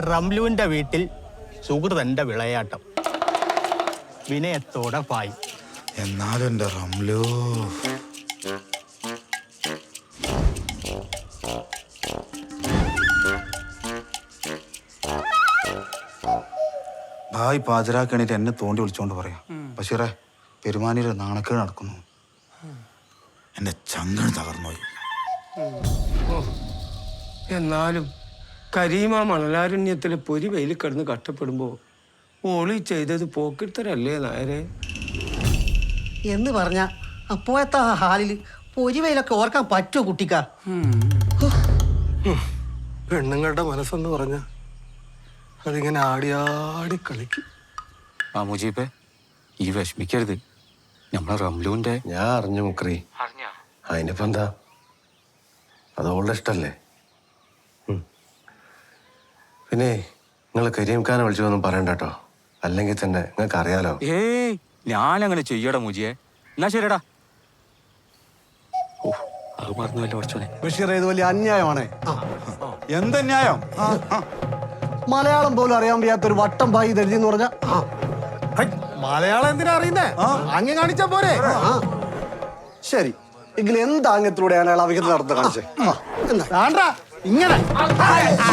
റംലുവിന്റെ വീട്ടിൽ സുഹൃതന്റെ വിളയാട്ടം. വിനയത്തോടെ പായി. എന്നാലും എന്റെ റംലു. ഭായ് പാചരാക്കണിട്ട് എന്നെ തോണ്ടി വിളിച്ചോണ്ട് പറയാം. ബഷീറേ, പെരുമാനിയുടെ നാണക്കേട് നടക്കുന്നു. എന്റെ ചങ്കണ് തകർന്നുപോയി. എന്നാലും കരീമ മണലാരണ്യത്തിലെ പൊരി വെയിൽ കിടന്ന് കഷ്ടപ്പെടുമ്പോ ഓളി ചെയ്തത് പോക്കിത്തരല്ലേ നായരെ? എന്ന് പറഞ്ഞ അപ്പോഴത്തെ ആ ഹാലിൽ പൊരിവയിലൊക്കെ ഓർക്കാൻ പറ്റുമോ കുട്ടിക്ക? പെണ്ണുങ്ങളുടെ മനസ്സെന്ന് പറഞ്ഞ അതിങ്ങനെ ആടിയാടി കളിക്കും. ആ മുജീബേ, ഈ വിഷമിക്കരുത്. നമ്മളെ റംലുവിന്റെ ഞാൻ അറിഞ്ഞു മുക്രി. അതിനിപ്പോ എന്താ, അതോളുടെ ഇഷ്ടല്ലേ. പിന്നെ നിങ്ങൾ കരീംഖാനെ വിളിച്ചതൊന്നും പറയണ്ട കേട്ടോ, അല്ലെങ്കിൽ തന്നെ നിങ്ങൾക്ക് അറിയാലോ. ഏയ്, ഞാനങ്ങനെ ചെയ്യടാ മുജിയെ. എന്നാ ശരിടാ. ഓ, അത് മറന്നുവല്ലോ കുറച്ചോനെ. ബഷീർ, ഇത് വലിയ അന്യായമാണേ. എന്തന്യായം? മലയാളം പോലും അറിയാൻ വയ്യാത്തൊരു വട്ടം ഭായി എഴുതി എന്ന് പറഞ്ഞ മലയാളം എന്തിനാ അറിയുന്നേ? അങ്ങ് കാണിച്ചാ പോരെ. ശരി, എങ്കിൽ എന്താ അങ്ങത്തിലൂടെയാണ് അയാൾ അവിഹിത നടത്തുന്നത് കാണിച്ചേ? ഇങ്ങനെ